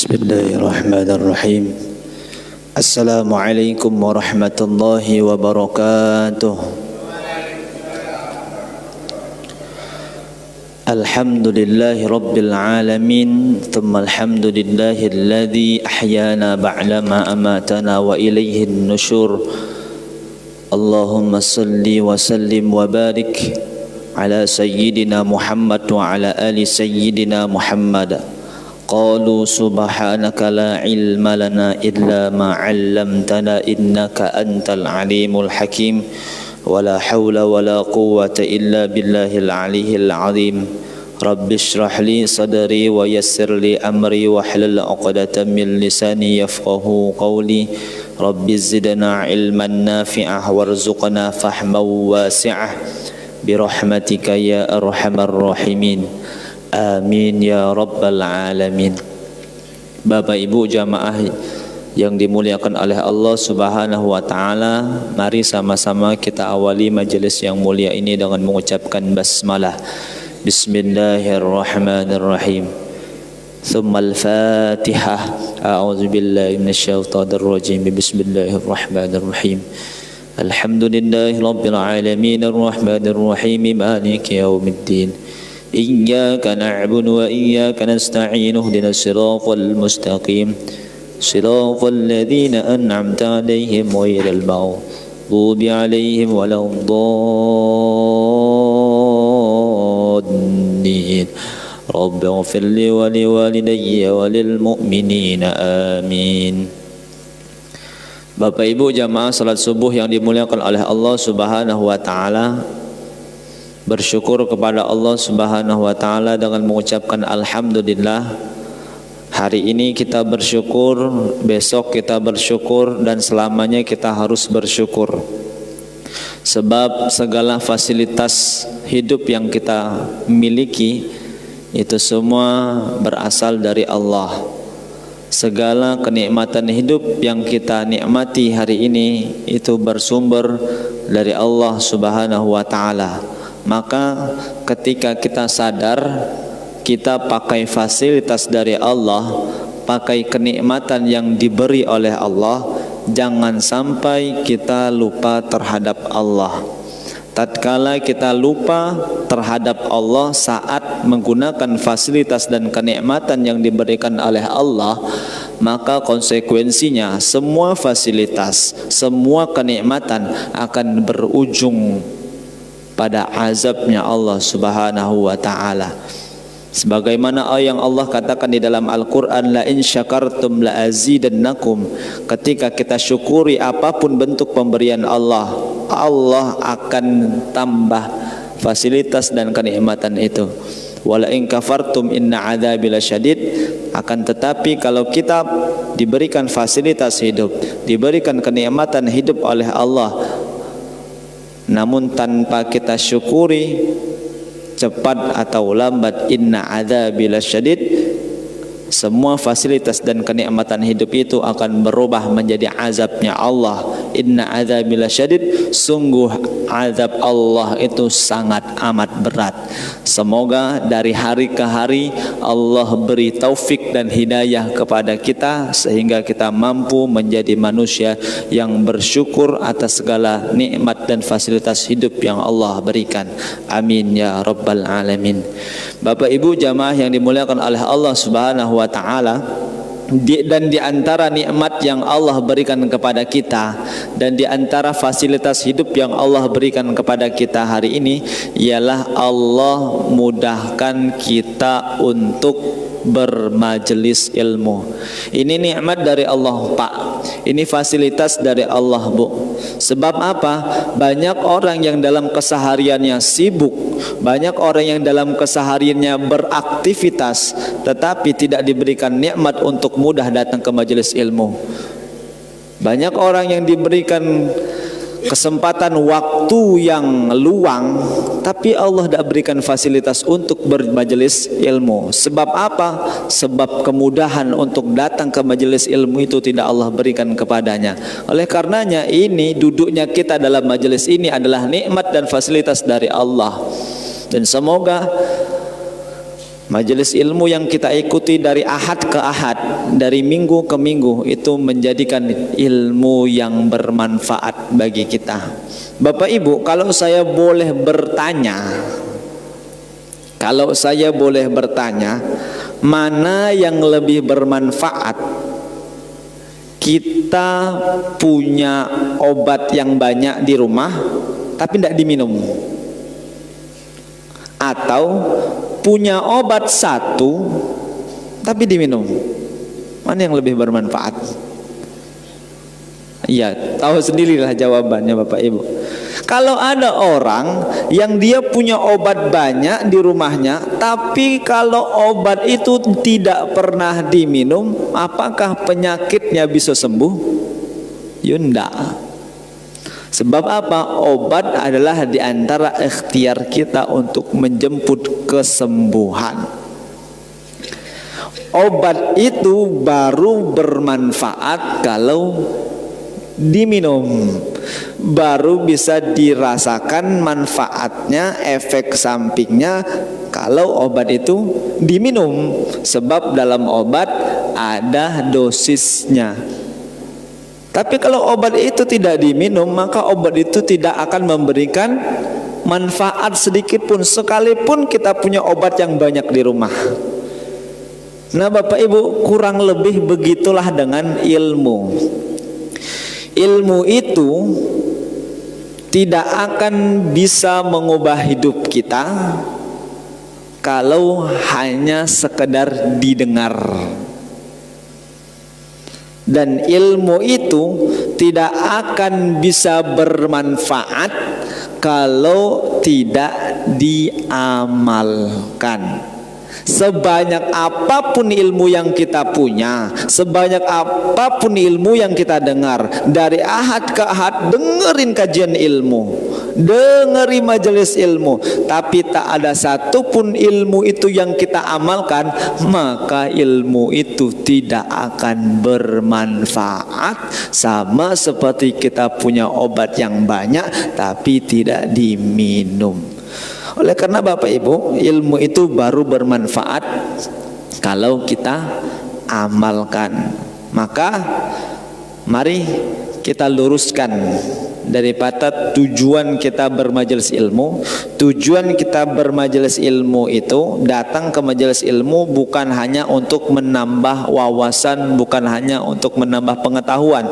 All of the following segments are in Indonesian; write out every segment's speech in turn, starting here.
Bismillahirrahmanirrahim. Assalamualaikum warahmatullahi wabarakatuh. Alhamdulillahi rabbil alamin. Thumma alhamdulillahi alladhi ahyana ba'dama amatana wa ilayhin nusyur. Allahumma salli wa sallim wa barik ala sayyidina Muhammad wa ala ali sayyidina Muhammad. Qalu subhanaka la ilma lana illa ma 'allamtana innaka antal alimul hakim. Wala hawla wala quwwata illa billahil aliyyil azim. Rabbi shrah li sadri wa yassir li amri wahlul 'uqdatam min lisani yafqahu qawli. Rabbi zidna ilman nafi'ah warzuqna fahman wasi'ah birahmatika ya arhamar rahimin. Amin ya rabbal alamin. Bapak Ibu jamaah yang dimuliakan oleh Allah Subhanahu wa taala, mari sama-sama kita awali majelis yang mulia ini dengan mengucapkan basmalah. Bismillahirrahmanirrahim. Tsummal Fatihah. A'udzu billahi minasyaitonir rajim. Bismillahirrahmanirrahim. Alhamdulillahi rabbil alamin arrahmanir rahim maliki yaumiddin. Iyyaka na'budu wa iyyaka nasta'in ihdinas siratal mustaqim siratal ladzina an'amta 'alaihim ghairil maghdubi 'alaihim waladdallin. Rabbighfir li wa liwalidayya wa lil mu'minina amin. Bapak Ibu jamaah salat subuh yang dimuliakan oleh Allah Subhanahu wa taala, bersyukur kepada Allah Subhanahu wa taala dengan mengucapkan alhamdulillah. Hari ini kita bersyukur, besok kita bersyukur, dan selamanya kita harus bersyukur. Sebab segala fasilitas hidup yang kita miliki itu semua berasal dari Allah. Segala kenikmatan hidup yang kita nikmati hari ini itu bersumber dari Allah Subhanahu wa taala. Maka ketika kita sadar kita pakai fasilitas dari Allah, pakai kenikmatan yang diberi oleh Allah, jangan sampai kita lupa terhadap Allah. Tatkala kita lupa terhadap Allah saat menggunakan fasilitas dan kenikmatan yang diberikan oleh Allah, maka konsekuensinya semua fasilitas, semua kenikmatan akan berujung pada azabnya Allah Subhanahu wa taala. Sebagaimana yang Allah katakan di dalam Al-Qur'an, la in syakartum la azidannakum. Ketika kita syukuri apapun bentuk pemberian Allah, Allah akan tambah fasilitas dan kenikmatan itu. Wala in kafartum inna adzabi lasyadid. Akan tetapi kalau kita diberikan fasilitas hidup, diberikan kenikmatan hidup oleh Allah, namun tanpa kita syukuri, cepat atau lambat, inna adzabi lasyadid, semua fasilitas dan kenikmatan hidup itu akan berubah menjadi azabnya Allah. Inna adzabi lasyadid, sungguh azab Allah itu sangat amat berat. Semoga dari hari ke hari Allah beri taufik dan hidayah kepada kita sehingga kita mampu menjadi manusia yang bersyukur atas segala nikmat dan fasilitas hidup yang Allah berikan. Amin ya rabbal alamin. Bapak Ibu jamaah yang dimuliakan oleh Allah Subhanahu wa taala, dan di antara nikmat yang Allah berikan kepada kita dan di antara fasilitas hidup yang Allah berikan kepada kita hari ini ialah Allah mudahkan kita untuk bermajelis ilmu. Ini nikmat dari Allah, Pak. Ini fasilitas dari Allah, Bu. Sebab apa? Banyak orang yang dalam kesehariannya sibuk, banyak orang yang dalam kesehariannya beraktivitas, tetapi tidak diberikan nikmat untuk mudah datang ke majelis ilmu. Banyak orang yang diberikan kesempatan waktu yang luang, tapi Allah tidak berikan fasilitas untuk bermajelis ilmu. Sebab apa? Sebab kemudahan untuk datang ke majelis ilmu itu tidak Allah berikan kepadanya. Oleh karenanya ini duduknya kita dalam majelis ini adalah nikmat dan fasilitas dari Allah. Dan semoga Majelis ilmu yang kita ikuti dari ahad ke ahad, dari minggu ke minggu, itu menjadikan ilmu yang bermanfaat bagi kita. Bapak Ibu, kalau saya boleh bertanya, mana yang lebih bermanfaat? Kita punya obat yang banyak di rumah tapi tidak diminum, atau punya obat satu tapi diminum? Mana yang lebih bermanfaat? Ya, tahu sendirilah jawabannya Bapak Ibu. Kalau ada orang yang dia punya obat banyak di rumahnya, tapi kalau obat itu tidak pernah diminum, apakah penyakitnya bisa sembuh? Ya enggak. Sebab apa? Obat adalah di antara ikhtiar kita untuk menjemput kesembuhan. Obat itu baru bermanfaat kalau diminum, baru bisa dirasakan manfaatnya, efek sampingnya kalau obat itu diminum. Sebab dalam obat ada dosisnya. Tapi kalau obat itu tidak diminum, maka obat itu tidak akan memberikan manfaat sedikit pun, sekalipun kita punya obat yang banyak di rumah. Nah Bapak Ibu, kurang lebih begitulah dengan ilmu. Ilmu itu tidak akan bisa mengubah hidup kita kalau hanya sekedar didengar. Dan ilmu itu tidak akan bisa bermanfaat kalau tidak diamalkan. Sebanyak apapun ilmu yang kita punya, sebanyak apapun ilmu yang kita dengar, dari ahad ke ahad dengerin kajian ilmu, dengeri majelis ilmu, tapi tak ada satupun ilmu itu yang kita amalkan, maka ilmu itu tidak akan bermanfaat. Sama seperti kita punya obat yang banyak tapi tidak diminum. Oleh karena Bapak Ibu, ilmu itu baru bermanfaat kalau kita amalkan. Maka mari kita luruskan daripada tujuan kita bermajelis ilmu. Tujuan kita bermajelis ilmu itu, datang ke majelis ilmu bukan hanya untuk menambah wawasan, bukan hanya untuk menambah pengetahuan,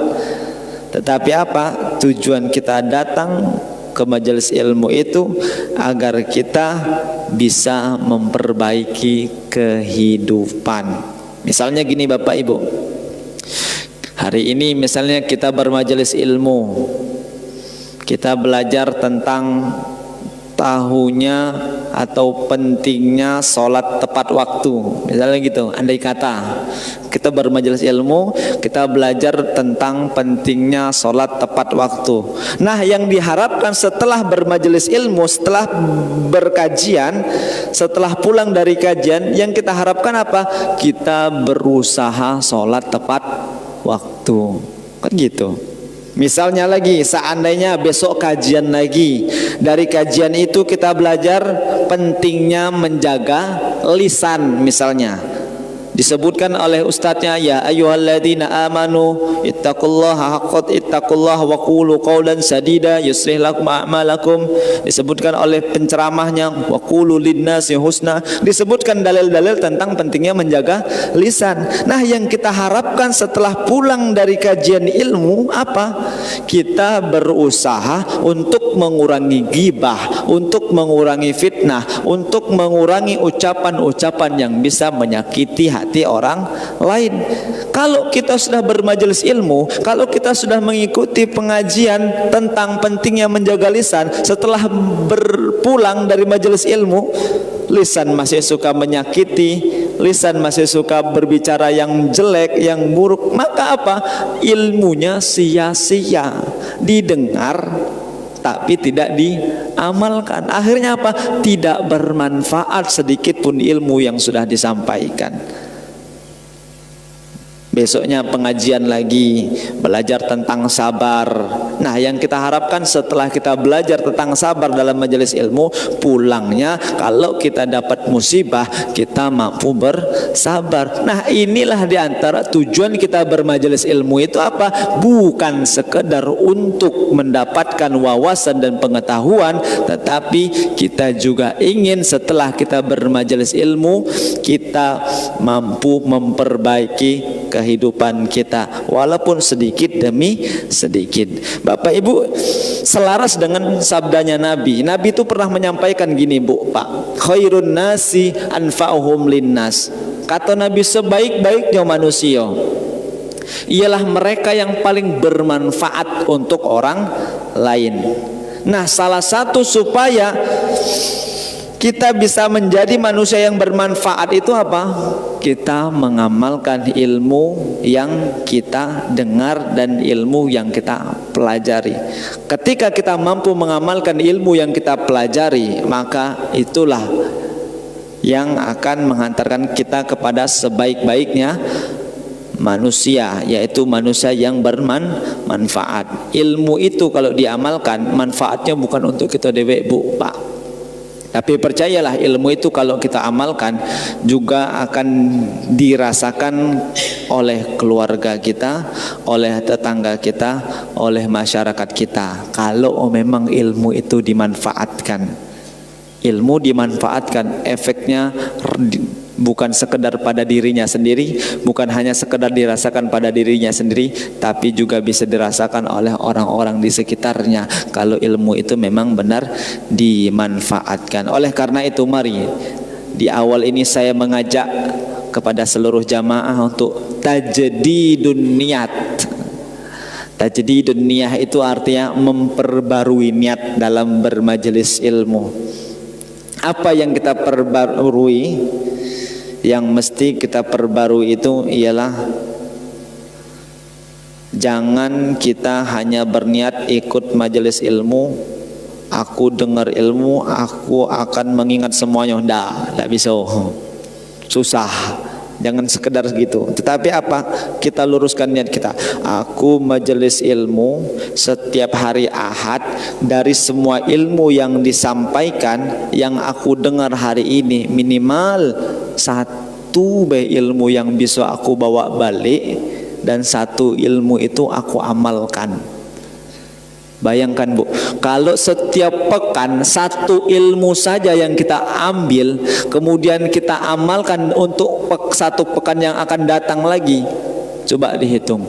tetapi apa? Tujuan kita datang ke majelis ilmu itu agar kita bisa memperbaiki kehidupan. Misalnya gini Bapak Ibu, hari ini misalnya kita bermajelis ilmu, kita belajar tentang tahunya atau pentingnya sholat tepat waktu, misalnya gitu. Andai kata kita bermajelis ilmu, kita belajar tentang pentingnya sholat tepat waktu. Nah, yang diharapkan setelah bermajelis ilmu, setelah berkajian, setelah pulang dari kajian, yang kita harapkan apa? Kita berusaha sholat tepat waktu, kan gitu. Misalnya lagi, seandainya besok kajian lagi, dari kajian itu kita belajar pentingnya menjaga lisan. Misalnya disebutkan oleh ustadznya, ya ayyuhalladzina amanu ittaqullaha wa qulu qawlan sadida yuslih lakum a'malakum. Disebutkan oleh penceramahnya, wa qulu linnasi husna. Disebutkan dalil-dalil tentang pentingnya menjaga lisan. Nah, yang kita harapkan setelah pulang dari kajian ilmu apa? Kita berusaha untuk mengurangi ghibah, untuk mengurangi fitnah, untuk mengurangi ucapan-ucapan yang bisa menyakiti hati orang lain. Kalau kita sudah bermajelis ilmu, kalau kita sudah mengikuti pengajian tentang pentingnya menjaga lisan, setelah berpulang dari majelis ilmu, lisan masih suka menyakiti, lisan masih suka berbicara yang jelek, yang buruk, maka apa? Ilmunya sia-sia, didengar tapi tidak diamalkan. Akhirnya apa? Tidak bermanfaat sedikit pun ilmu yang sudah disampaikan. Besoknya pengajian lagi, belajar tentang sabar. Nah, yang kita harapkan setelah kita belajar tentang sabar dalam majelis ilmu, pulangnya kalau kita dapat musibah, kita mampu bersabar. Nah, inilah diantara tujuan kita bermajelis ilmu itu apa? Bukan sekedar untuk mendapatkan wawasan dan pengetahuan, tetapi kita juga ingin setelah kita bermajelis ilmu, kita mampu memperbaiki kehidupan kita walaupun sedikit demi sedikit. Bapak Ibu, selaras dengan sabdanya Nabi itu pernah menyampaikan gini, Bu, Pak, khairun nasi anfa'uhum linnas. Kata Nabi, sebaik-baiknya manusia ialah mereka yang paling bermanfaat untuk orang lain. Nah, salah satu supaya kita bisa menjadi manusia yang bermanfaat itu apa? Kita mengamalkan ilmu yang kita dengar dan ilmu yang kita pelajari. Ketika kita mampu mengamalkan ilmu yang kita pelajari, maka itulah yang akan menghantarkan kita kepada sebaik-baiknya manusia, yaitu manusia yang bermanfaat. Ilmu itu kalau diamalkan, manfaatnya bukan untuk kita dewek, Bu, Pak. Tapi percayalah, ilmu itu kalau kita amalkan juga akan dirasakan oleh keluarga kita, oleh tetangga kita, oleh masyarakat kita. Kalau memang ilmu itu dimanfaatkan, ilmu dimanfaatkan, efeknya bukan sekedar pada dirinya sendiri, bukan hanya sekedar dirasakan pada dirinya sendiri, tapi juga bisa dirasakan oleh orang-orang di sekitarnya kalau ilmu itu memang benar dimanfaatkan. Oleh karena itu, mari di awal ini saya mengajak kepada seluruh jamaah untuk tajdidun niat. Tajdidun niat itu artinya memperbarui niat dalam bermajelis ilmu. Apa yang kita perbarui? Yang mesti kita perbarui itu ialah jangan kita hanya berniat ikut majelis ilmu, aku dengar ilmu, aku akan mengingat semuanya. Tidak bisa, susah. Jangan sekedar gitu. Tetapi apa? Kita luruskan niat kita. Aku majelis ilmu setiap hari Ahad, dari semua ilmu yang disampaikan, yang aku dengar hari ini, minimal satu ilmu yang bisa aku bawa balik, dan satu ilmu itu aku amalkan. Bayangkan, Bu, kalau setiap pekan satu ilmu saja yang kita ambil, kemudian kita amalkan untuk satu pekan yang akan datang lagi. Coba dihitung,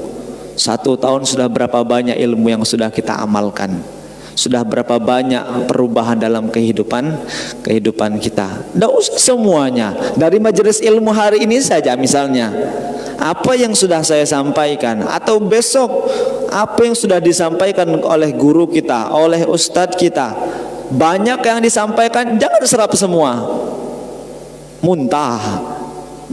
1 tahun sudah berapa banyak ilmu yang sudah kita amalkan, sudah berapa banyak perubahan dalam kehidupan kita. Tidak usah semuanya, dari majelis ilmu hari ini saja misalnya, apa yang sudah saya sampaikan, atau besok apa yang sudah disampaikan oleh guru kita, oleh ustadz kita, banyak yang disampaikan, jangan serap semua, muntah.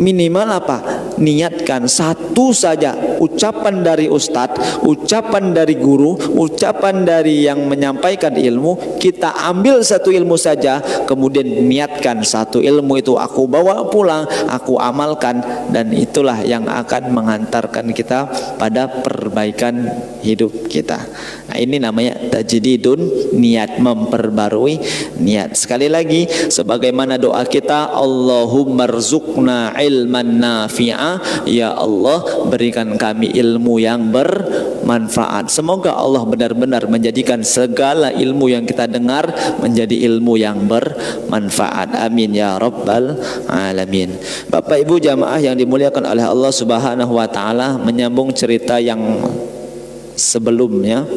Minimal apa? Niatkan satu saja ucapan dari ustadz, ucapan dari guru, ucapan dari yang menyampaikan ilmu. Kita ambil satu ilmu saja, kemudian niatkan satu ilmu itu aku bawa pulang, aku amalkan, dan itulah yang akan menghantarkan kita pada perbaikan hidup kita. Nah, ini namanya tajdidun niat, memperbarui niat. Sekali lagi, sebagaimana doa kita, Allahumma rzuqna ilman nafi'a, ya Allah berikan kami ilmu yang bermanfaat. Semoga Allah benar-benar menjadikan segala ilmu yang kita dengar menjadi ilmu yang bermanfaat. Amin ya rabbal alamin. Bapak Ibu jamaah yang dimuliakan oleh Allah Subhanahu wa taala, menyambung cerita yang sebelumnya,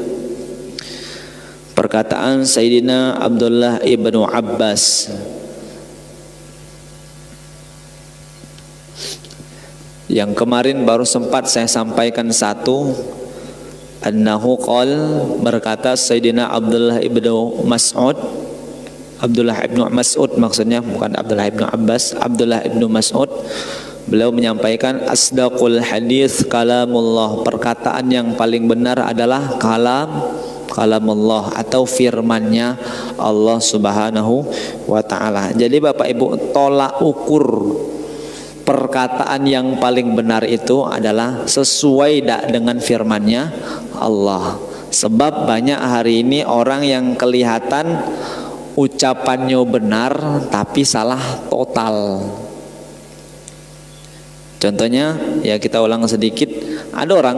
perkataan Sayyidina Abdullah ibnu Abbas yang kemarin baru sempat saya sampaikan satu, annahu qol, berkata Sayyidina Abdullah ibnu Mas'ud, Abdullah ibnu Mas'ud maksudnya, bukan Abdullah ibnu Abbas, Abdullah ibnu Mas'ud, beliau menyampaikan asdaqul hadis kalamullah, perkataan yang paling benar adalah kalamullah atau firmannya Allah Subhanahu wa taala. Jadi Bapak Ibu, tolak ukur perkataan yang paling benar itu adalah sesuai dengan firmannya Allah, Sebab banyak hari ini orang yang kelihatan ucapannya benar tapi salah total. Contohnya, ya kita ulang sedikit. Ada orang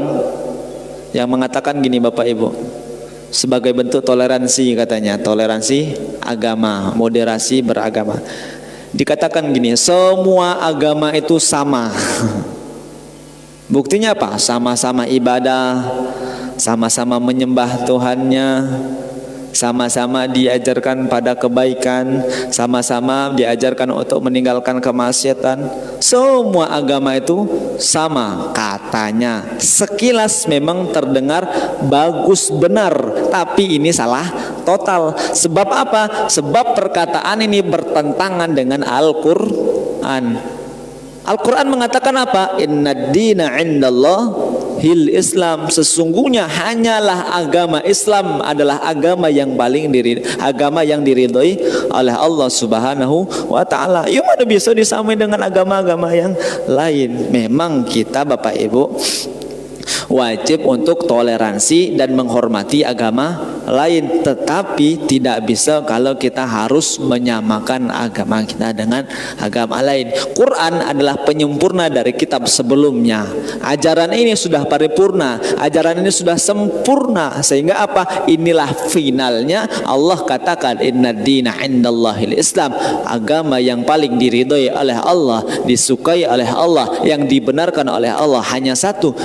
yang mengatakan gini Bapak Ibu, sebagai bentuk toleransi katanya, toleransi agama, moderasi beragama. Dikatakan gini, semua agama itu sama. Buktinya apa? Sama-sama ibadah, sama-sama menyembah Tuhannya, sama-sama diajarkan pada kebaikan, sama-sama diajarkan untuk meninggalkan kemaksiatan. Semua agama itu sama katanya. Sekilas memang terdengar bagus benar, tapi ini salah total. Sebab apa? Sebab perkataan ini bertentangan dengan Al-Quran. Al-Quran mengatakan apa? Inna dina indallahil Islam. Sesungguhnya hanyalah agama Islam adalah agama yang paling agama yang diridhoi oleh Allah Subhanahu wa taala. Ya mana bisa disamain dengan agama-agama yang lain. Memang kita Bapak Ibu wajib untuk toleransi dan menghormati agama lain, tetapi tidak bisa kalau kita harus menyamakan agama kita dengan agama lain. Quran adalah penyempurna dari kitab sebelumnya. Ajaran ini sudah paripurna, ajaran ini sudah sempurna, sehingga apa? Inilah finalnya. Allah katakan inna dina indallahil Islam. Agama yang paling diridhoi oleh Allah, disukai oleh Allah, yang dibenarkan oleh Allah hanya satu,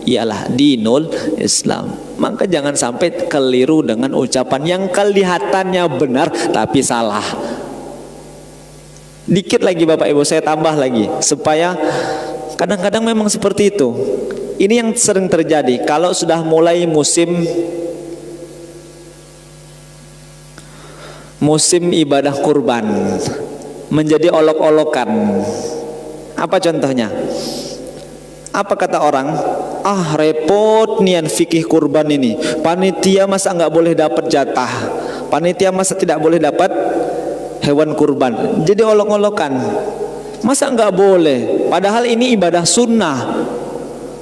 ialah dinul Islam. Maka jangan sampai keliru dengan ucapan yang kelihatannya benar tapi salah. Dikit lagi Bapak Ibu saya tambah lagi, supaya kadang-kadang memang seperti itu. Ini yang sering terjadi kalau sudah mulai musim ibadah kurban, menjadi olok-olokan. Apa contohnya? Apa kata orang? Ah repot nian fikih kurban ini. Panitia masa nggak boleh dapat jatah? Panitia masa tidak boleh dapat hewan kurban? Jadi olok-olokan. Masa nggak boleh? Padahal ini ibadah sunnah.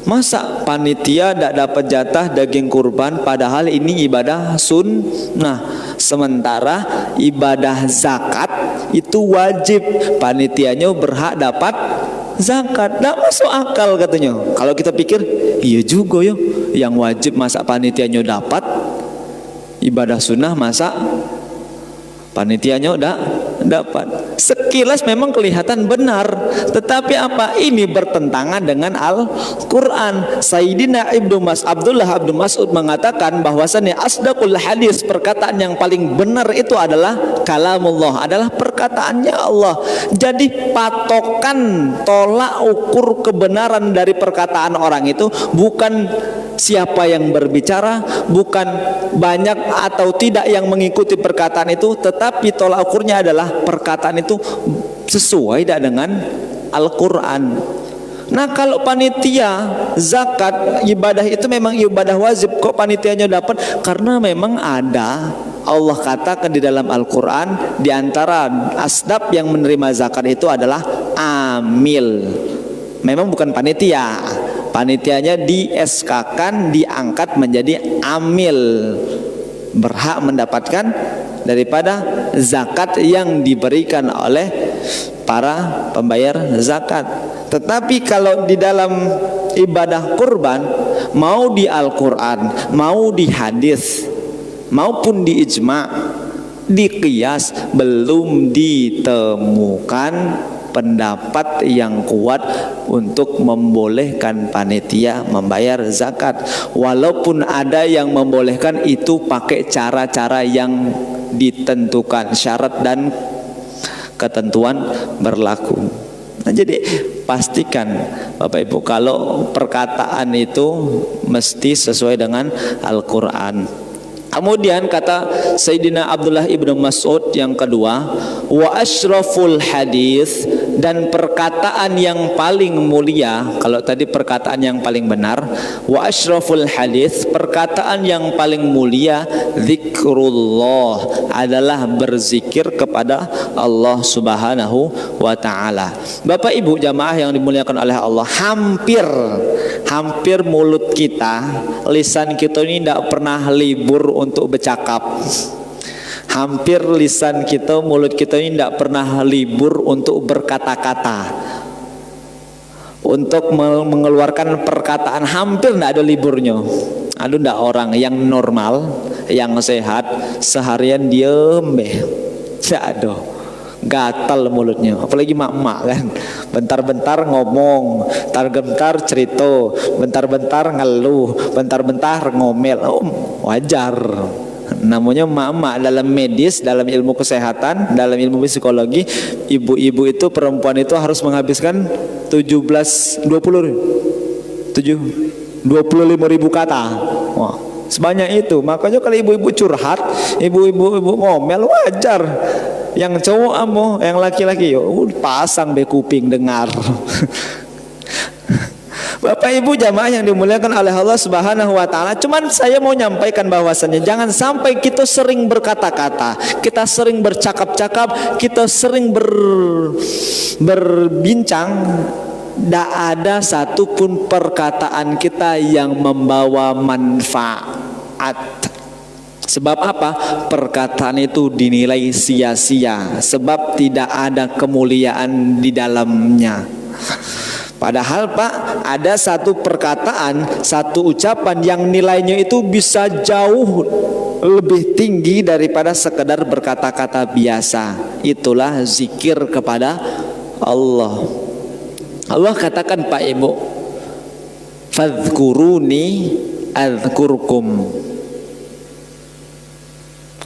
Masa panitia tidak dapat jatah daging kurban? Padahal ini ibadah sunnah. Sementara ibadah zakat itu wajib. Panitianya berhak dapat zakat. Tidak masuk akal katanya. Kalau kita pikir, iya juga ya, yang wajib masa panitianya dapat, ibadah sunnah masa panitianya dapat. Sekilas memang kelihatan benar, tetapi apa? Ini bertentangan dengan Al-Quran. Sayyidina Abdullah bin Mas'ud mengatakan bahwasannya asdaqul hadis, perkataan yang paling benar itu adalah kalamullah, adalah perkataannya Allah. Jadi patokan tolak ukur kebenaran dari perkataan orang itu bukan siapa yang berbicara, bukan banyak atau tidak yang mengikuti perkataan itu, tetapi tolak ukurnya adalah perkataan itu sesuai tidak dengan Al-Quran. Nah kalau panitia zakat ibadah itu memang ibadah wajib, kok panitianya dapat? Karena memang ada, Allah katakan di dalam Al-Quran, di antara asbab yang menerima zakat itu adalah amil. Memang bukan panitia, panitianya di SK-kan, diangkat menjadi amil, berhak mendapatkan daripada zakat yang diberikan oleh para pembayar zakat. Tetapi kalau di dalam ibadah kurban, mau di Al-Quran, mau di hadis, maupun di ijma', di qiyas, belum ditemukan pendapat yang kuat untuk membolehkan panitia membayar zakat. Walaupun ada yang membolehkan, itu pakai cara-cara yang ditentukan, syarat dan ketentuan berlaku. Nah, jadi pastikan Bapak Ibu kalau perkataan itu mesti sesuai dengan Al-Quran. Kemudian kata Sayyidina Abdullah ibnu Mas'ud yang kedua, wa asyraful hadis dan perkataan yang paling mulia. Kalau tadi perkataan yang paling benar, wa asyraful hadis, perkataan yang paling mulia, zikrullah, adalah berzikir kepada Allah Subhanahu wa taala. Bapak Ibu jamaah yang dimuliakan oleh Allah, hampir mulut kita, lisan kita ini tidak pernah libur untuk bercakap. Hampir lisan kita, mulut kita ini tidak pernah libur untuk berkata-kata, untuk mengeluarkan perkataan. Hampir tidak ada liburnya. Aduh, tidak. Orang yang normal, yang sehat, seharian diem tidak ada, gatal mulutnya. Apalagi mak-mak kan, bentar-bentar ngomong, bentar-bentar cerita, bentar-bentar ngeluh, bentar-bentar ngomel. Wajar, namanya mak-mak. Dalam medis, dalam ilmu kesehatan, dalam ilmu psikologi, ibu-ibu itu, perempuan itu harus menghabiskan 25.000 kata. Wah, sebanyak itu. Makanya kalau ibu-ibu curhat, ibu-ibu ngomel, wajar. Yang cowok yang laki-laki pasang be kuping dengar. Bapak Ibu jamaah yang dimuliakan oleh Allah Subhanahu wa taala, cuman saya mau nyampaikan bahwasannya jangan sampai kita sering berkata-kata, kita sering bercakap-cakap, kita sering berbincang, tidak ada satupun perkataan kita yang membawa manfaat. Sebab apa? Perkataan itu dinilai sia-sia, sebab tidak ada kemuliaan di dalamnya. Padahal Pak, ada satu perkataan, satu ucapan yang nilainya itu bisa jauh lebih tinggi daripada sekedar berkata-kata biasa. Itulah zikir kepada Allah. Allah katakan Pak Ibu, fadhkuruni adzkurkum.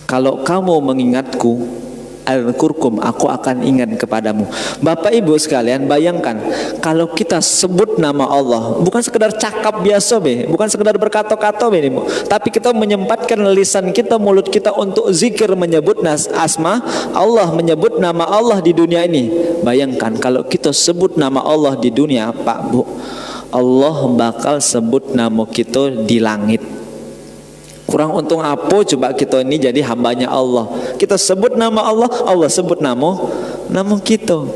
Kalau kamu mengingatku, adzkurkum, aku akan ingat kepadamu. Bapak Ibu sekalian, bayangkan kalau kita sebut nama Allah, bukan sekedar cakap biasa bukan sekedar berkata-kata tapi kita menyempatkan lisan kita, mulut kita untuk zikir, menyebut asma Allah, menyebut nama Allah di dunia ini. Bayangkan kalau kita sebut nama Allah di dunia, Pak Bu, Allah bakal sebut nama kita di langit. Kurang untung apa coba kita ini jadi hambanya Allah. Kita sebut nama Allah, Allah sebut nama kita.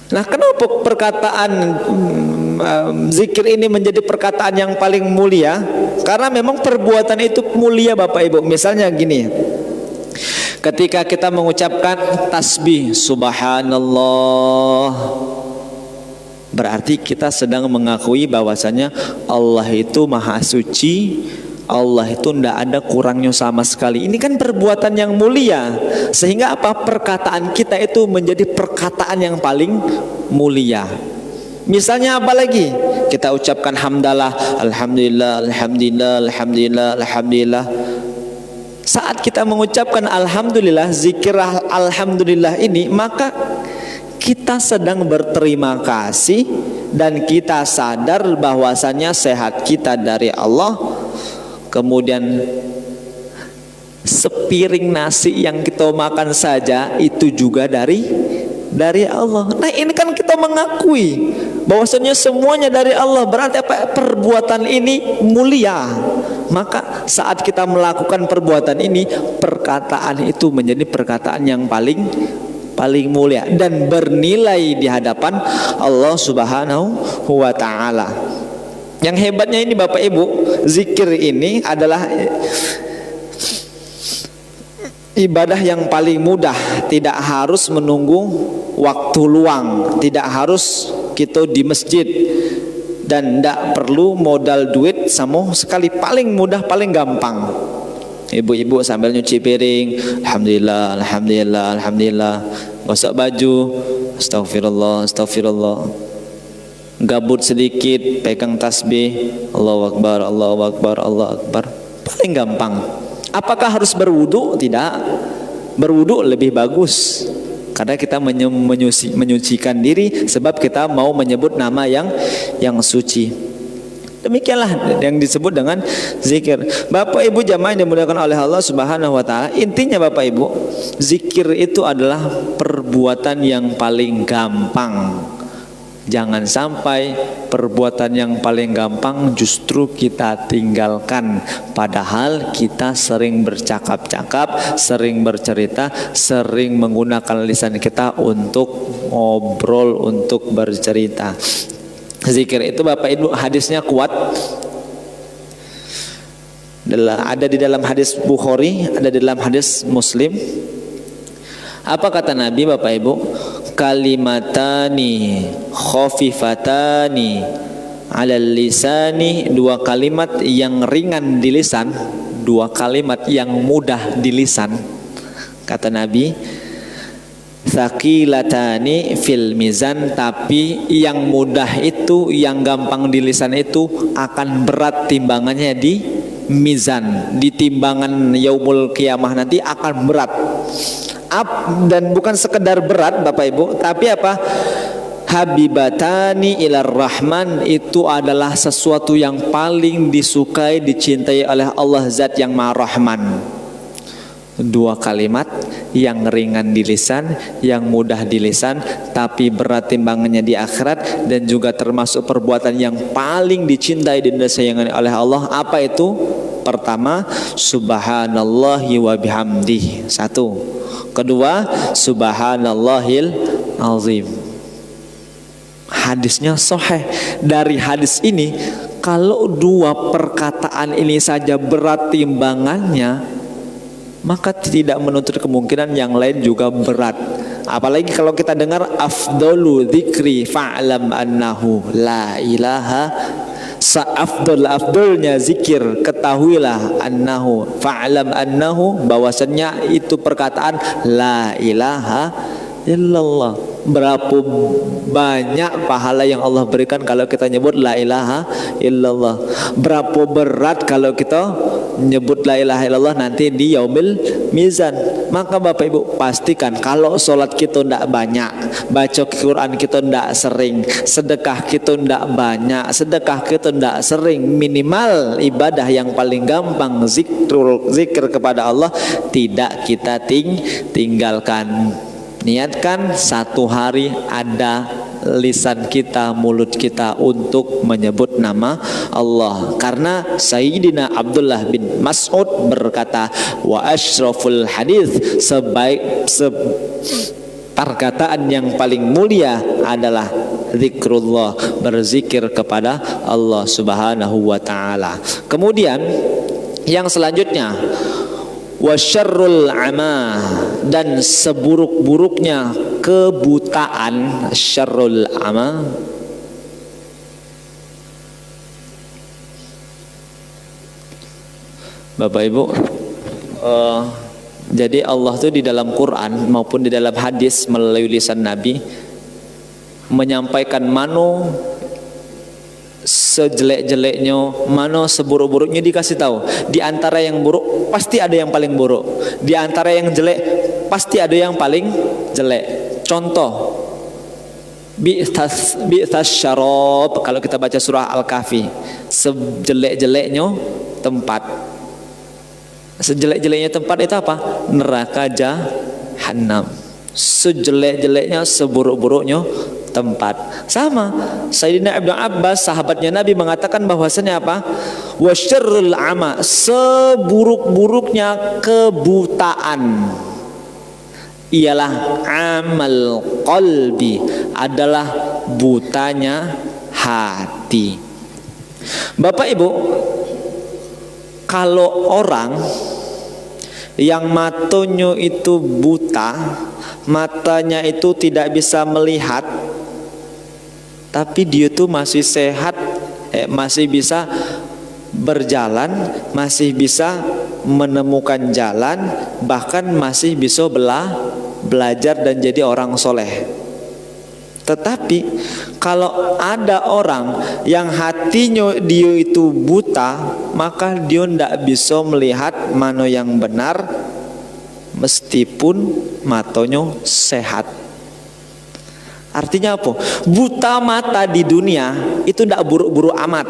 Nah, kenapa perkataan zikir ini menjadi perkataan yang paling mulia? Karena memang perbuatan itu mulia Bapak Ibu. Misalnya gini, ketika kita mengucapkan tasbih subhanallah, berarti kita sedang mengakui bahwasanya Allah itu maha suci, Allah itu tidak ada kurangnya sama sekali. Ini kan perbuatan yang mulia, sehingga apa? Perkataan kita itu menjadi perkataan yang paling mulia. Misalnya apa lagi? Kita ucapkan hamdalah, alhamdulillah, alhamdulillah, alhamdulillah, alhamdulillah. Saat kita mengucapkan alhamdulillah, zikir alhamdulillah ini, maka kita sedang berterima kasih dan kita sadar bahwasannya sehat kita dari Allah. Kemudian sepiring nasi yang kita makan saja itu juga dari Allah. Nah, ini kan kita mengakui bahwasanya semuanya dari Allah. Berarti apa? Perbuatan ini mulia. Maka saat kita melakukan perbuatan ini, perkataan itu menjadi perkataan yang paling mulia dan bernilai di hadapan Allah Subhanahu wa taala. Yang hebatnya ini Bapak Ibu, zikir ini adalah ibadah yang paling mudah, tidak harus menunggu waktu luang, tidak harus kita di masjid, dan tidak perlu modal duit sama sekali. Paling mudah, paling gampang. Ibu-ibu sambil nyuci piring, alhamdulillah, alhamdulillah, alhamdulillah. Gosok baju, astagfirullah, astagfirullah. Gabut sedikit, pegang tasbih, Allahu Akbar, Allahu Akbar, Allahu Akbar. Paling gampang. Apakah harus berwudu? Tidak. Berwudu lebih bagus, karena kita menyucikan diri, sebab kita mau menyebut nama yang suci. Demikianlah yang disebut dengan zikir. Bapak Ibu jamaah yang dimuliakan oleh Allah Subhanahu wa taala, intinya Bapak Ibu, zikir itu adalah perbuatan yang paling gampang. Jangan sampai perbuatan yang paling gampang justru kita tinggalkan. Padahal kita sering bercakap-cakap, sering bercerita, sering menggunakan lisan kita untuk ngobrol, untuk bercerita. Zikir itu Bapak Ibu hadisnya kuat. Ada di dalam hadis Bukhari, ada di dalam hadis Muslim. Apa kata Nabi Bapak Ibu? Kalimatani khafifatani 'alal lisani, dua kalimat yang ringan di lisan, dua kalimat yang mudah di lisan. Kata Nabi, tsaqilatani fil mizan, tapi yang mudah itu, yang gampang di lisan itu akan berat timbangannya di mizan, di timbangan yaumul qiyamah nanti akan berat. Dan bukan sekedar berat Bapak Ibu, tapi apa? Habibatani ilar rahman, itu adalah sesuatu yang paling disukai, dicintai oleh Allah Zat yang Maha Rahman. Dua kalimat yang ringan di lisan, yang mudah di lisan, tapi berat timbangannya di akhirat, dan juga termasuk perbuatan yang paling dicintai dan disayangi oleh Allah. Apa itu? Pertama, subhanallahi wa bihamdih. Satu. Kedua, subhanallahil azim. Hadisnya sahih. Dari hadis ini, kalau dua perkataan ini saja berat timbangannya, maka tidak menuntut kemungkinan yang lain juga berat. Apalagi kalau kita dengar afdalu dzikri fa'lam annahu la ilaha, afdolnya zikir, ketahuilah annahu, fa'lam annahu, bahwasannya itu perkataan la ilaha illallah. Berapa banyak pahala yang Allah berikan kalau kita nyebut la ilaha illallah. Berapa berat kalau kita nyebut la ilaha illallah nanti di yaumil mizan. Maka Bapak Ibu pastikan kalau sholat kita tidak banyak, baca Quran kita tidak sering, sedekah kita tidak banyak, sedekah kita tidak sering, minimal ibadah yang paling gampang zikir kepada Allah tidak kita tinggalkan. Niatkan satu hari ada lisan kita, mulut kita untuk menyebut nama Allah. Karena Sayyidina Abdullah bin Mas'ud berkata, wa asyraful hadis, perkataan yang paling mulia adalah zikrullah, berzikir kepada Allah Subhanahu wa taala. Kemudian yang selanjutnya, wasyarrul ama, dan seburuk-buruknya kebutaan. Syarrul ama, Bapak Ibu, jadi Allah tuh di dalam Quran maupun di dalam hadis melalui lisan Nabi menyampaikan mano sejelek-jeleknya, mana seburuk-buruknya dikasih tahu. Di antara yang buruk pasti ada yang paling buruk. Di antara yang jelek pasti ada yang paling jelek. Contoh, bi'thas syarab, kalau kita baca surah Al-Kahfi, sejelek-jeleknya tempat. Sejelek-jeleknya tempat itu apa? Neraka Jahannam. Sejelek-jeleknya, seburuk-buruknya tempat. Sama Sayyidina Ibnu Abbas, sahabatnya Nabi, mengatakan bahwasanya apa? Wasyarrul ama, seburuk-buruknya kebutaan ialah amal qalbi, adalah butanya hati. Bapak Ibu, kalau orang yang matanya itu buta, matanya itu tidak bisa melihat, tapi dia tuh masih sehat, masih bisa berjalan, masih bisa menemukan jalan, bahkan masih bisa belajar dan jadi orang soleh. Tetapi kalau ada orang yang hatinya dia itu buta, maka dia tidak bisa melihat mana yang benar meskipun matanya sehat. Artinya apa? Buta mata di dunia itu tidak buruk-buruk amat,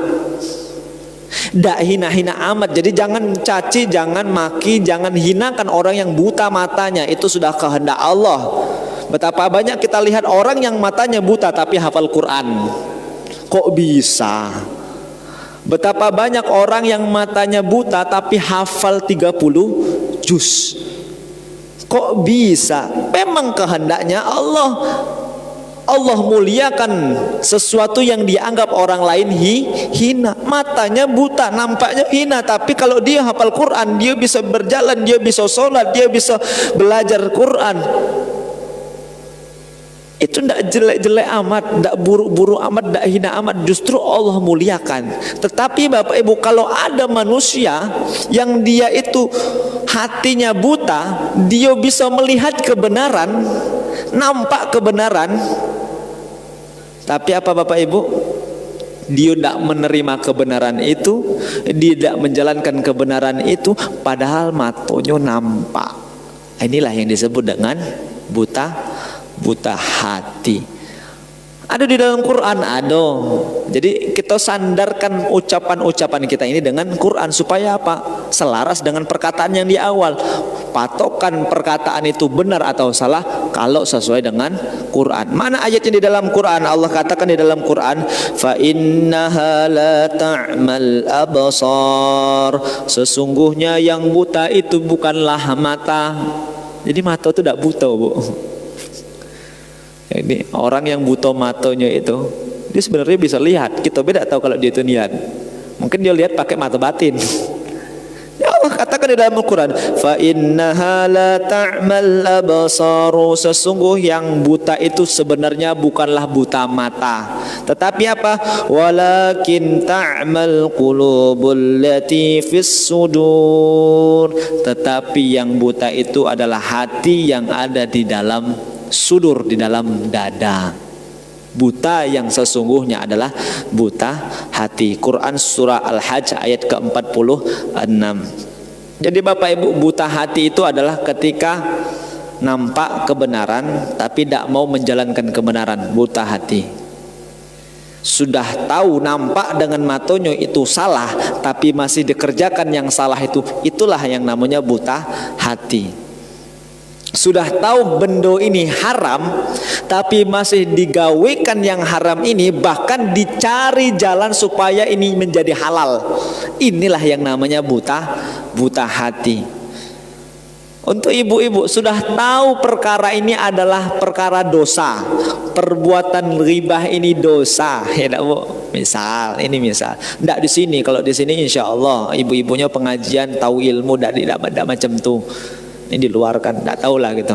tidak hina-hina amat. Jadi jangan caci, jangan maki, jangan hinakan orang yang buta matanya. Itu sudah kehendak Allah. Betapa banyak kita lihat orang yang matanya buta tapi hafal Quran. Kok bisa? Betapa banyak orang yang matanya buta tapi hafal 30 juz. Kok bisa? Memang kehendaknya Allah. Allah muliakan sesuatu yang dianggap orang lain hina. Matanya buta, nampaknya hina, tapi kalau dia hafal Quran, dia bisa berjalan, dia bisa sholat, dia bisa belajar Quran. Itu tidak jelek-jelek amat, tidak buruk-buruk amat, tidak hina amat. Justru Allah muliakan. Tetapi Bapak Ibu, kalau ada manusia yang dia itu hatinya buta, dia bisa melihat kebenaran, nampak kebenaran, tapi apa Bapak Ibu? Dia tidak menerima kebenaran itu, dia tidak menjalankan kebenaran itu, padahal matanya nampak. Inilah yang disebut dengan buta hati. Ada di dalam Quran, ada. Jadi kita sandarkan ucapan-ucapan kita ini dengan Quran supaya apa? Selaras dengan perkataan yang di awal. Patokan perkataan itu benar atau salah kalau sesuai dengan Quran. Mana ayatnya di dalam Quran? Allah katakan di dalam Quran, fa innaha la ta'mal absar. Sesungguhnya yang buta itu bukanlah mata. Jadi mata itu tidak buta, Bu. Ini orang yang buta matanya itu, dia sebenarnya bisa lihat. Kita beda tahu kalau dia itu niat. Mungkin dia lihat pakai mata batin. Ya Allah katakan di dalam Al-Quran, fa innaha la ta'mal absaru. Sesungguh yang buta itu sebenarnya bukanlah buta mata, tetapi apa? Walakin ta'mal qulubul lati fis sudur. Tetapi yang buta itu adalah hati yang ada di dalam sudur, di dalam dada. Buta yang sesungguhnya adalah buta hati. Quran surah Al-Hajj ayat ke-46. Jadi Bapak Ibu, buta hati itu adalah ketika nampak kebenaran tapi tidak mau menjalankan kebenaran. Buta hati. Sudah tahu nampak dengan matanya itu salah tapi masih dikerjakan yang salah itu, itulah yang namanya buta hati. Sudah tahu benda ini haram tapi masih digawekan yang haram ini, bahkan dicari jalan supaya ini menjadi halal. Inilah yang namanya buta hati. Untuk ibu-ibu, sudah tahu perkara ini adalah perkara dosa, perbuatan ghibah ini dosa, ya enggak, Bu? Misal, ini misal. Enggak di sini, kalau di sini insya Allah ibu-ibunya pengajian tahu ilmu, tidak macam tuh. Ini diluarkan, tidak tahu lah gitu.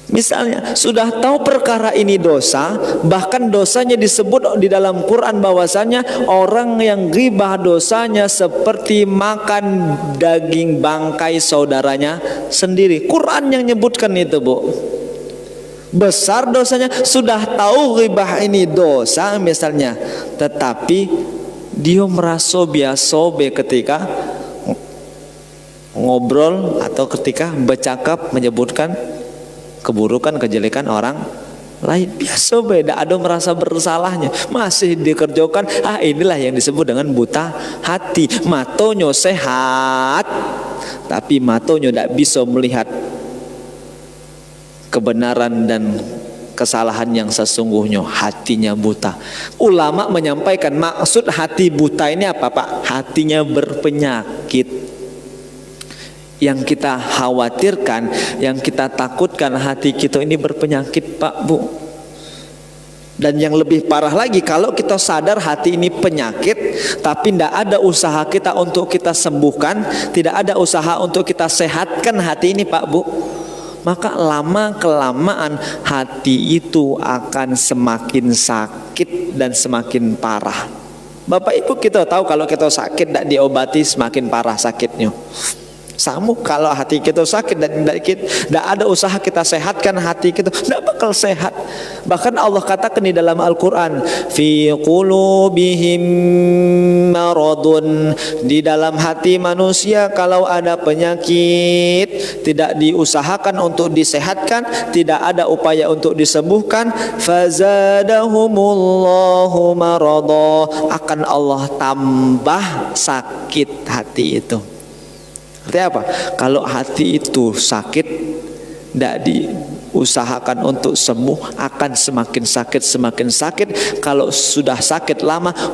Misalnya sudah tahu perkara ini dosa, bahkan dosanya disebut di dalam Quran bahwasanya orang yang ghibah dosanya seperti makan daging bangkai saudaranya sendiri. Quran yang nyebutkan itu, Bu. Besar dosanya, sudah tahu ghibah ini dosa misalnya, tetapi dia merasa biasa ketika ngobrol atau ketika bercakap menyebutkan keburukan, kejelekan orang lain. Biasa beda, ada merasa bersalahnya, masih dikerjakan. Inilah yang disebut dengan buta hati. Matonya sehat tapi matonya tidak bisa melihat kebenaran dan kesalahan yang sesungguhnya. Hatinya buta. Ulama menyampaikan maksud hati buta ini apa, Pak? Hatinya berpenyakit. Yang kita khawatirkan, yang kita takutkan hati kita ini berpenyakit, Pak, Bu. Dan yang lebih parah lagi, kalau kita sadar hati ini penyakit tapi tidak ada usaha kita untuk kita sembuhkan, tidak ada usaha untuk kita sehatkan hati ini, Pak, Bu, maka lama kelamaan hati itu akan semakin sakit dan semakin parah. Bapak Ibu, kita tahu kalau kita sakit tidak diobati semakin parah sakitnya. Sama kalau hati kita sakit dan tidak ada usaha kita sehatkan hati kita, tidak bakal sehat. Bahkan Allah katakan di dalam Al-Quran, fi qulubihim maradun, di dalam hati manusia kalau ada penyakit tidak diusahakan untuk disehatkan, tidak ada upaya untuk disembuhkan, fazadahumullahu marada, akan Allah tambah sakit hati itu. Artinya apa? Kalau hati itu sakit, tidak diusahakan untuk sembuh, akan semakin sakit, semakin sakit. Kalau sudah sakit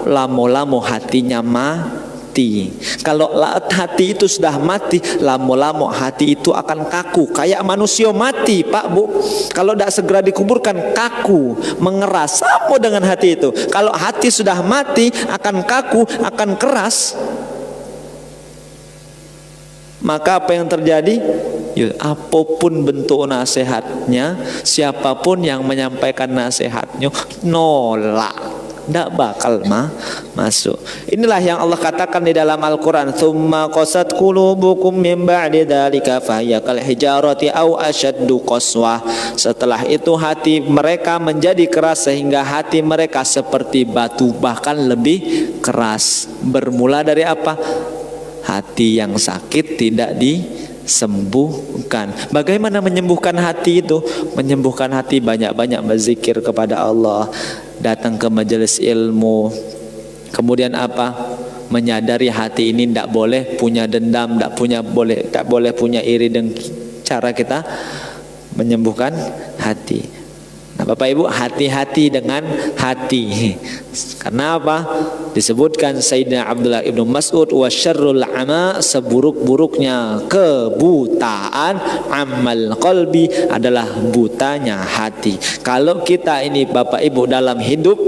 lama-lama hatinya mati. Kalau hati itu sudah mati, lama-lama hati itu akan kaku. Kayak manusia mati, Pak Bu. Kalau tidak segera dikuburkan, kaku, mengeras. Sama dengan hati itu. Kalau hati sudah mati, akan kaku, akan keras. Maka apa yang terjadi? Ya, apapun bentuk nasihatnya, siapapun yang menyampaikan nasihatnya, nolak, tidak bakal masuk. Inilah yang Allah katakan di dalam Al-Quran, "Tsumma qasat qulubukum min ba'di dzalika fahiya kal hijarati aw ashaddu qaswah." Setelah itu hati mereka menjadi keras sehingga hati mereka seperti batu, bahkan lebih keras. Bermula dari apa? Hati yang sakit tidak disembuhkan. Bagaimana menyembuhkan hati itu? Menyembuhkan hati banyak-banyak berzikir kepada Allah, datang ke majelis ilmu. Kemudian apa? Menyadari hati ini tidak boleh punya dendam, tidak boleh punya iri, dan cara kita menyembuhkan hati. Nah, Bapak Ibu, hati-hati dengan hati. Karena apa? Disebutkan Sayyidina Abdullah ibnu Mas'ud, wa syarrul ama, seburuk-buruknya kebutaan amal qalbi adalah butanya hati. Kalau kita ini Bapak Ibu dalam hidup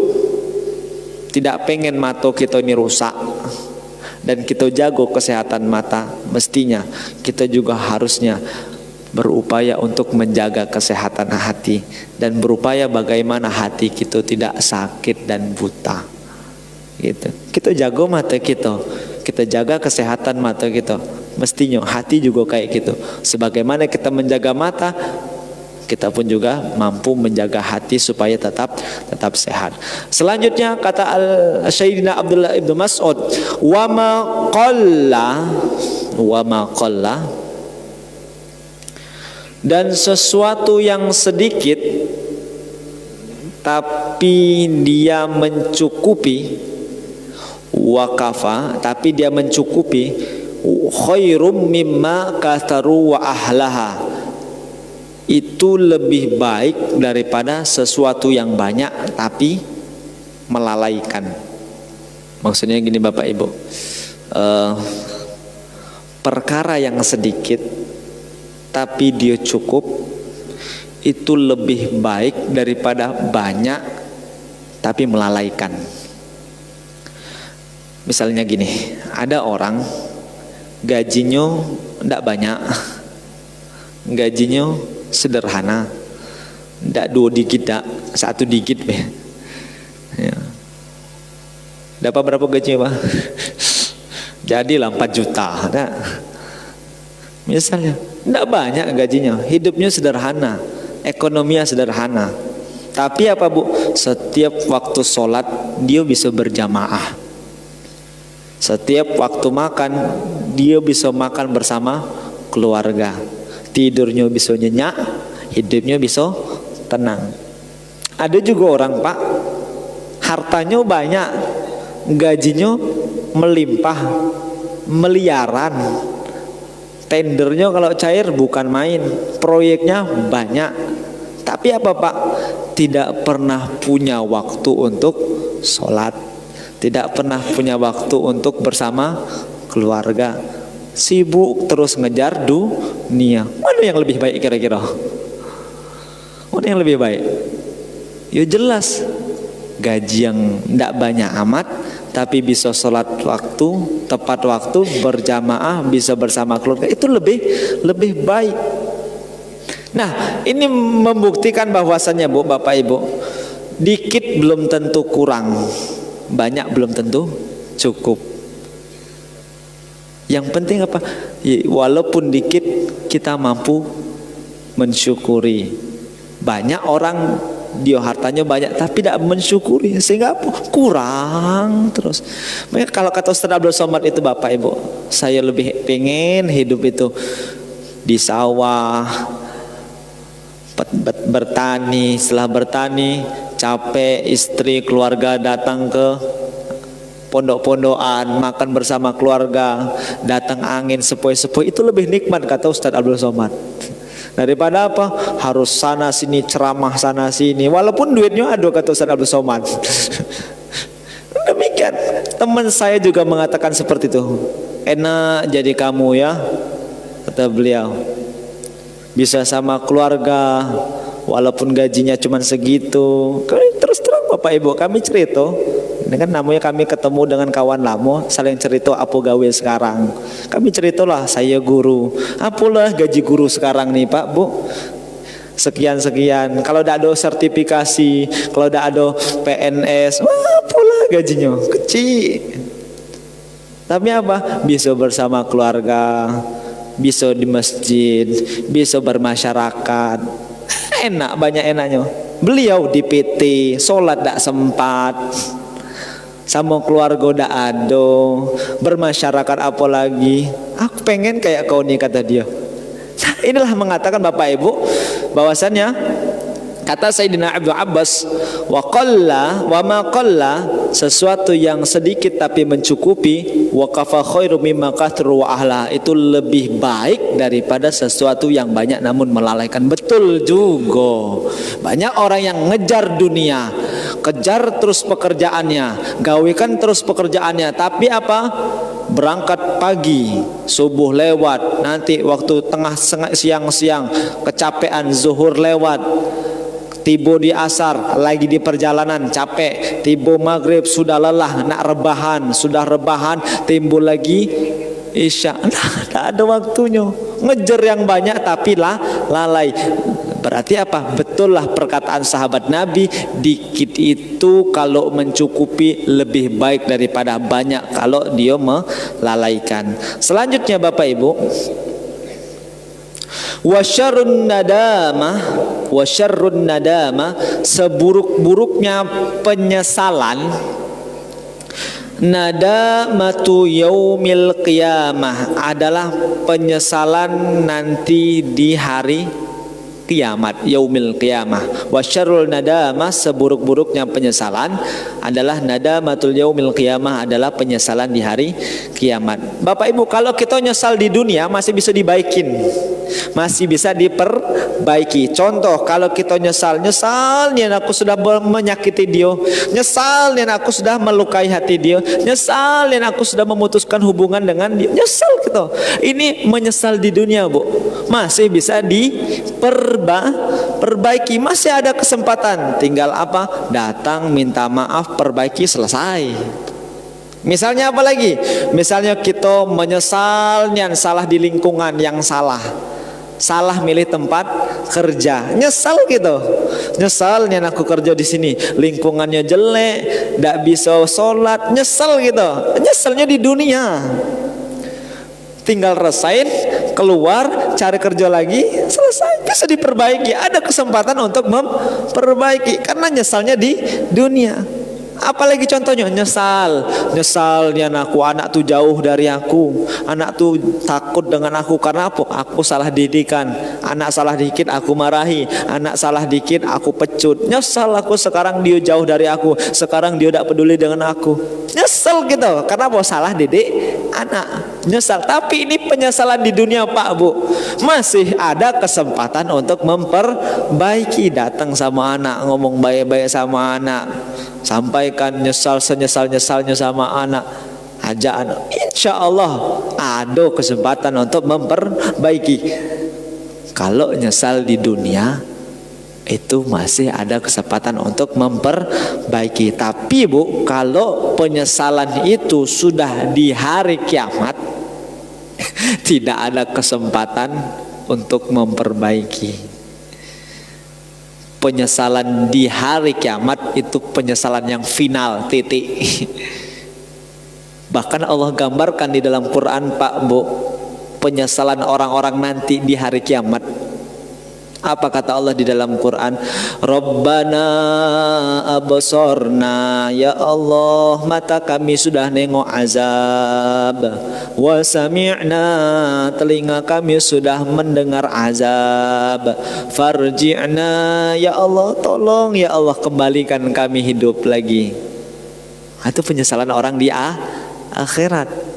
tidak pengen mata kita ini rusak dan kita jago kesehatan mata, mestinya kita juga harusnya berupaya untuk menjaga kesehatan hati dan berupaya bagaimana hati kita tidak sakit dan buta. Gitu. Kita jago mata kita jaga kesehatan mata kita. Mestinya hati juga kayak gitu. Sebagaimana kita menjaga mata, kita pun juga mampu menjaga hati supaya tetap sehat. Selanjutnya kata Sayyidina Abdullah ibnu Mas'ud, wa ma qalla, dan sesuatu yang sedikit tapi dia mencukupi, wakafa, tapi dia mencukupi, khairum mimma katharu wa ahlaha, itu lebih baik daripada sesuatu yang banyak tapi melalaikan. Maksudnya gini Bapak Ibu, perkara yang sedikit tapi dia cukup, itu lebih baik daripada banyak tapi melalaikan. Misalnya gini, ada orang gajinya tidak banyak, gajinya sederhana, tidak 2 digit, 1 digit ya. Dapat berapa gajinya Pak? Jadilah 4 juta. Nah, misalnya tidak banyak gajinya, hidupnya sederhana, ekonominya sederhana. Tapi apa Bu? Setiap waktu sholat dia bisa berjamaah. Setiap waktu makan dia bisa makan bersama keluarga. Tidurnya bisa nyenyak, hidupnya bisa tenang. Ada juga orang Pak, hartanya banyak, gajinya melimpah, miliaran. Tendernya kalau cair bukan main, proyeknya banyak. Tapi apa Pak? Tidak pernah punya waktu untuk sholat, tidak pernah punya waktu untuk bersama keluarga. Sibuk terus ngejar dunia. Mana yang lebih baik kira-kira? Mana yang lebih baik? Ya jelas, gaji yang tidak banyak amat tapi bisa sholat waktu, tepat waktu, berjamaah, bisa bersama keluarga, itu lebih baik. Nah, ini membuktikan bahwasannya Bu, Bapak Ibu, dikit belum tentu kurang, banyak belum tentu cukup. Yang penting apa? Walaupun dikit kita mampu mensyukuri. Banyak orang dia hartanya banyak tapi tidak mensyukuri, sehingga kurang terus. Makanya kalau kata Ustaz Abdul Somad itu, Bapak Ibu, saya lebih pengen hidup itu di sawah, bertani. Setelah bertani capek, istri keluarga datang ke pondok-pondokan, makan bersama keluarga, datang angin sepoi-sepoi, itu lebih nikmat kata Ustaz Abdul Somad, daripada apa harus sana sini ceramah sana sini, walaupun duitnya ada kata Ustaz Abdul Somad. Demikian teman saya juga mengatakan seperti itu. Enak jadi kamu ya, kata beliau, bisa sama keluarga walaupun gajinya cuma segitu. Terus terang Bapak Ibu, kami cerita ini kan namanya kami ketemu dengan kawan lama, saling cerita apa gawe sekarang. Kami ceritalah, saya guru, apalah gaji guru sekarang nih Pak Bu, sekian-sekian. Kalau tidak ada sertifikasi, kalau tidak ada PNS, apalah gajinya kecil. Tapi apa? Bisa bersama keluarga, bisa di masjid, bisa bermasyarakat. Enak, banyak enaknya. Beliau di PT, sholat tidak sempat, sama keluarga udah ada, bermasyarakat apalagi. Aku pengen kayak kau nih, kata dia. Nah, inilah mengatakan Bapak Ibu bahwasannya kata Sayyidina Ibnu Abbas, wa qalla wa ma qalla, sesuatu yang sedikit tapi mencukupi, wa kafa khairu mimma kathru wa ahla, itu lebih baik daripada sesuatu yang banyak namun melalaikan. Betul juga. Banyak orang yang ngejar dunia, kejar terus pekerjaannya, gawekan terus pekerjaannya, tapi apa? Berangkat pagi, subuh lewat, nanti waktu tengah siang-siang kecapean, zuhur lewat, tiba di asar lagi di perjalanan capek, tiba maghrib sudah lelah nak rebahan, sudah rebahan timbul lagi isya, tidak ada waktunya, ngejar yang banyak tapi lalai. Berarti apa? Betul lah perkataan sahabat Nabi, dikit itu kalau mencukupi lebih baik daripada banyak kalau dia melalaikan. Selanjutnya Bapak Ibu, wasyarrun nadama, seburuk-buruknya penyesalan, nadamatu yaumil qiyamah, adalah penyesalan nanti di hari kiamat, yaumil qiyamah. Wasyarrul nadamah, seburuk-buruknya penyesalan adalah nadamatul yaumil qiyamah, adalah penyesalan di hari kiamat. Bapak Ibu, kalau kita nyesal di dunia masih bisa dibaikin, masih bisa diperbaiki. Contoh, kalau kita nyesal nih aku sudah menyakiti dia, nyesal nih aku sudah melukai hati dia, nyesal nih aku sudah memutuskan hubungan dengan dia, nyesal gitu. Ini menyesal di dunia, Bu, masih bisa diperbaiki, masih ada kesempatan. Tinggal apa? Datang minta maaf, perbaiki, selesai. Misalnya apa lagi? Misalnya kita menyesal nian salah di lingkungan yang salah milih tempat kerja, nyesal gitu. Nyesal nian aku kerja di sini lingkungannya jelek, tidak bisa sholat, nyesal gitu. Nyesalnya di dunia. Tinggal resign, keluar, cari kerja lagi, selesai, bisa diperbaiki. Ada kesempatan untuk memperbaiki karena nyesalnya di dunia. Apalagi contohnya nyesalnya anak tuh jauh dari aku, anak tuh takut dengan aku karena apa? Aku salah didikan, anak salah dikit aku marahi, anak salah dikit aku pecut. Nyesal aku sekarang dia jauh dari aku, sekarang dia tidak peduli dengan aku. Nyesal gitu, karena apa? Salah didik anak, nyesal. Tapi ini penyesalan di dunia Pak Bu, masih ada kesempatan untuk memperbaiki. Datang sama anak, ngomong baik-baik sama anak, sampaikan nyesal senyesal-nyesalnya sama anak, ajak anak, insya Allah ada kesempatan untuk memperbaiki. Kalau nyesal di dunia itu masih ada kesempatan untuk memperbaiki. Tapi Bu, kalau penyesalan itu sudah di hari kiamat, tidak ada kesempatan untuk memperbaiki. Penyesalan di hari kiamat itu penyesalan yang final, titik. Bahkan Allah gambarkan di dalam Quran, Pak Bu, penyesalan orang-orang nanti di hari kiamat. Apa kata Allah di dalam Quran? Rabbana absorna, ya Allah, mata kami sudah nengok azab. Wa sami'na, telinga kami sudah mendengar azab. Farji'na, ya Allah, tolong ya Allah, kembalikan kami hidup lagi. Itu penyesalan orang di akhirat.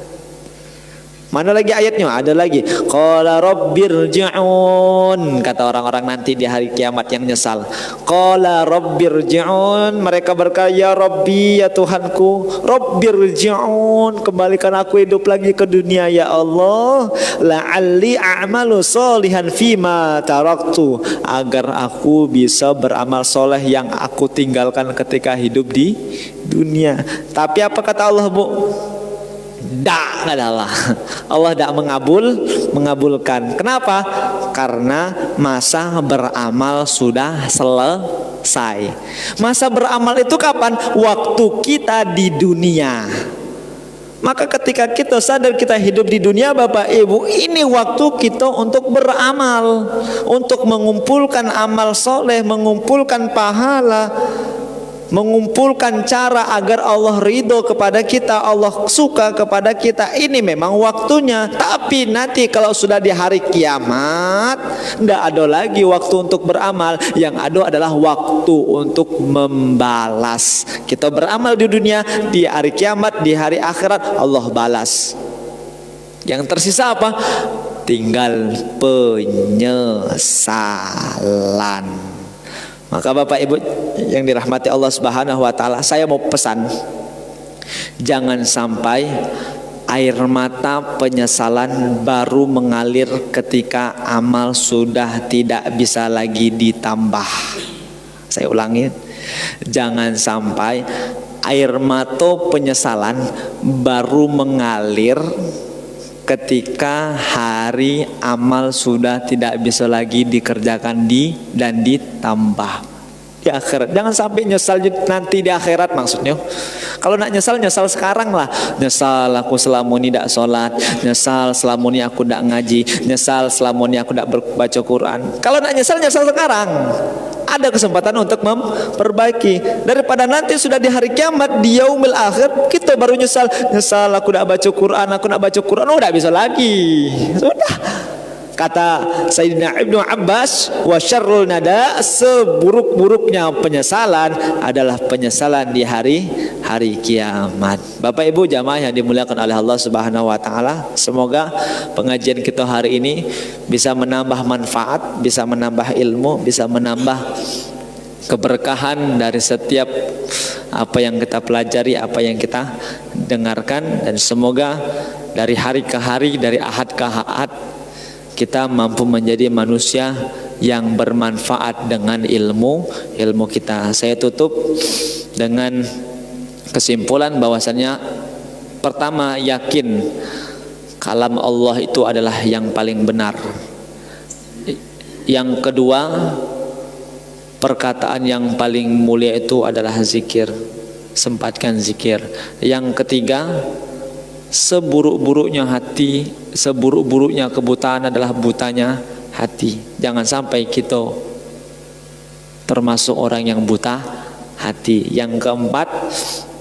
Mana lagi ayatnya? Ada lagi. Qala rabbirji'un, kata orang-orang nanti di hari kiamat yang nyesal. Qala rabbirji'un, mereka berkata, ya Rabbi, ya Tuhanku, rabbirji'un, kembalikan aku hidup lagi ke dunia ya Allah, la'alli a'malu solihan fima taraktu, agar aku bisa beramal soleh yang aku tinggalkan ketika hidup di dunia. Tapi apa kata Allah, Bu? Dak adalah Allah tidak mengabulkan. Kenapa? Karena masa beramal sudah selesai. Masa beramal itu kapan? Waktu kita di dunia. Maka ketika kita sadar kita hidup di dunia, Bapak Ibu, ini waktu kita untuk beramal, untuk mengumpulkan amal soleh, mengumpulkan pahala, mengumpulkan cara agar Allah ridho kepada kita, Allah suka kepada kita. Ini memang waktunya. Tapi nanti kalau sudah di hari kiamat, tidak ada lagi waktu untuk beramal. Yang ada adalah waktu untuk membalas. Kita beramal di dunia, di hari kiamat, di hari akhirat Allah balas. Yang tersisa apa? Tinggal penyesalan. Maka Bapak Ibu yang dirahmati Allah Subhanahu wa taala, saya mau pesan, jangan sampai air mata penyesalan baru mengalir ketika amal sudah tidak bisa lagi ditambah. Saya ulangi, jangan sampai air mata penyesalan baru mengalir ketika hari amal sudah tidak bisa lagi dikerjakan dan ditambah di akhirat. Jangan sampai nyesal nanti di akhirat maksudnya. Kalau nak nyesal sekarang lah. Nyesal aku selama ini tidak sholat, nyesal selama ini aku tidak ngaji, nyesal selama ini aku tidak baca Quran. Kalau nak nyesal sekarang. Ada kesempatan untuk memperbaiki. Daripada nanti sudah di hari kiamat, di yaumil akhir, kita baru nyesal aku tidak baca Quran, udah bisa lagi. Sudah. Kata Sayyidina Ibnu Abbas, wa syarrul nada, seburuk-buruknya penyesalan adalah penyesalan di hari kiamat. Bapak Ibu jamaah yang dimuliakan oleh Allah Subhanahu wa taala, semoga pengajian kita hari ini bisa menambah manfaat, bisa menambah ilmu, bisa menambah keberkahan dari setiap apa yang kita pelajari, apa yang kita dengarkan, dan semoga dari hari ke hari, dari ahad ke ahad, kita mampu menjadi manusia yang bermanfaat dengan ilmu kita. Saya tutup dengan kesimpulan bahwasannya, pertama, yakin kalam Allah itu adalah yang paling benar. Yang kedua, perkataan yang paling mulia itu adalah zikir. Sempatkan zikir. Yang ketiga, seburuk-buruknya hati, seburuk-buruknya kebutaan adalah butanya hati. Jangan sampai kita termasuk orang yang buta hati. Yang keempat,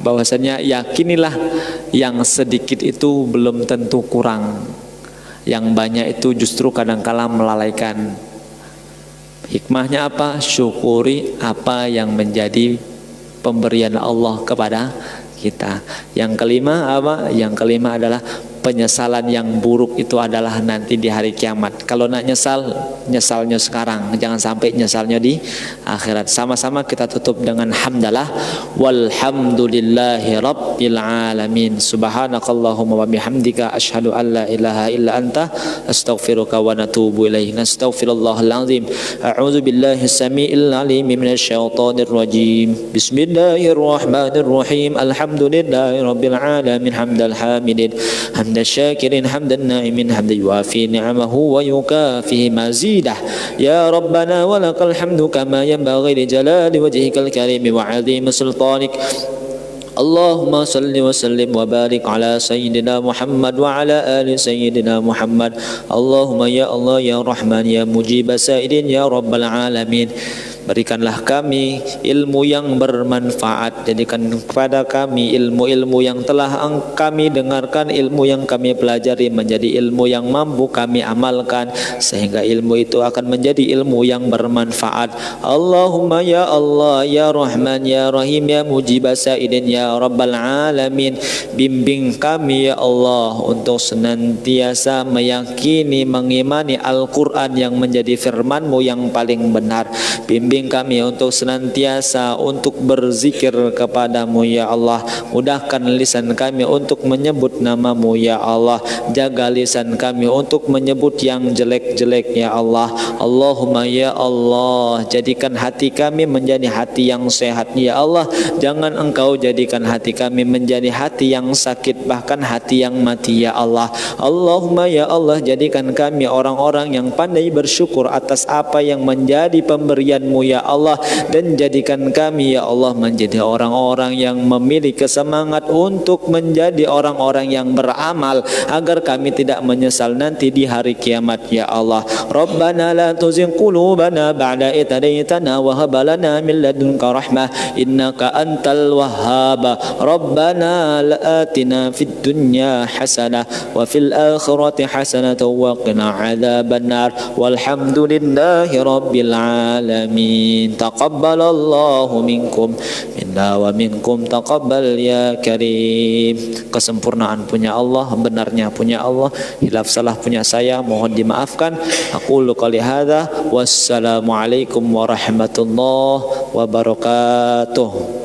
bahwasanya yakinilah yang sedikit itu belum tentu kurang, yang banyak itu justru kadang-kala melalaikan. Hikmahnya apa? Syukuri apa yang menjadi pemberian Allah kepada kita. Yang kelima apa? Yang kelima adalah penyesalan yang buruk itu adalah nanti di hari kiamat. Kalau nak nyesal, nyesalnya sekarang, jangan sampai nyesalnya di akhirat. Sama-sama kita tutup dengan hamdalah, walhamdulillahi rabbil alamin, subhanakallahumma wa bihamdika asyhadu an la ilaha illa anta astaghfiruka wa natubu ilaih. Nastaghfirullahal azim. A'udzu billahi samiil alim minasy syaithanir rajim. Bismillahirrahmanirrahim. Alhamdulillahi rabbil alamin hamdal hamidin, hamdal syakirin, hamdan na'imin, hamdan yuafi ni'amahu wa yukafi mazidah. Ya Rabbana walakal hamdu kama yanbaghi li jalali wajhikal karimi wa 'azimi sultanik Allahumma salli wa sallim wa barik ala Sayyidina Muhammad wa ala ali Sayyidina Muhammad. Allahumma ya Allah ya Rahman ya Mujib Sa'idin ya Rabbal Alamin. Berikanlah kami ilmu yang bermanfaat. Jadikan kepada kami ilmu-ilmu yang telah kami dengarkan, ilmu yang kami pelajari menjadi ilmu yang mampu kami amalkan, sehingga ilmu itu akan menjadi ilmu yang bermanfaat. Allahumma ya Allah ya Rahman ya Rahim ya Mujib Sa'idin ya Rabbal Alamin. Bimbing kami ya Allah untuk senantiasa meyakini, mengimani Al-Quran yang menjadi firman-Mu yang paling benar. Bimbing kami untuk senantiasa untuk berzikir kepadamu ya Allah. Mudahkan lisan kami untuk menyebut namamu ya Allah. Jaga lisan kami untuk menyebut yang jelek-jelek ya Allah. Allahumma ya Allah, jadikan hati kami menjadi hati yang sehat ya Allah. Jangan Engkau jadikan hati kami menjadi hati yang sakit, bahkan hati yang mati ya Allah. Allahumma ya Allah, jadikan kami orang-orang yang pandai bersyukur atas apa yang menjadi pemberian-Mu ya Allah, dan jadikan kami ya Allah menjadi orang-orang yang memiliki semangat untuk menjadi orang-orang yang beramal, agar kami tidak menyesal nanti di hari kiamat ya Allah. Rabbana la tuzigh qulubana ba'da idh hadaytana wa hab lana min ladunka rahmah innaka antal wahhab. Rabbana atina fid dunya hasanah wa fil akhirati hasanah wa qina adzabannar. Walhamdulillahi rabbil alamin. Taqabbalallahu minkum minna wa minkum taqabbal ya karim. Kesempurnaan punya Allah, benarnya punya Allah, hilaf salah punya saya, mohon dimaafkan. Aqulu qouli hadza wassalamu alaikum warahmatullahi wabarakatuh.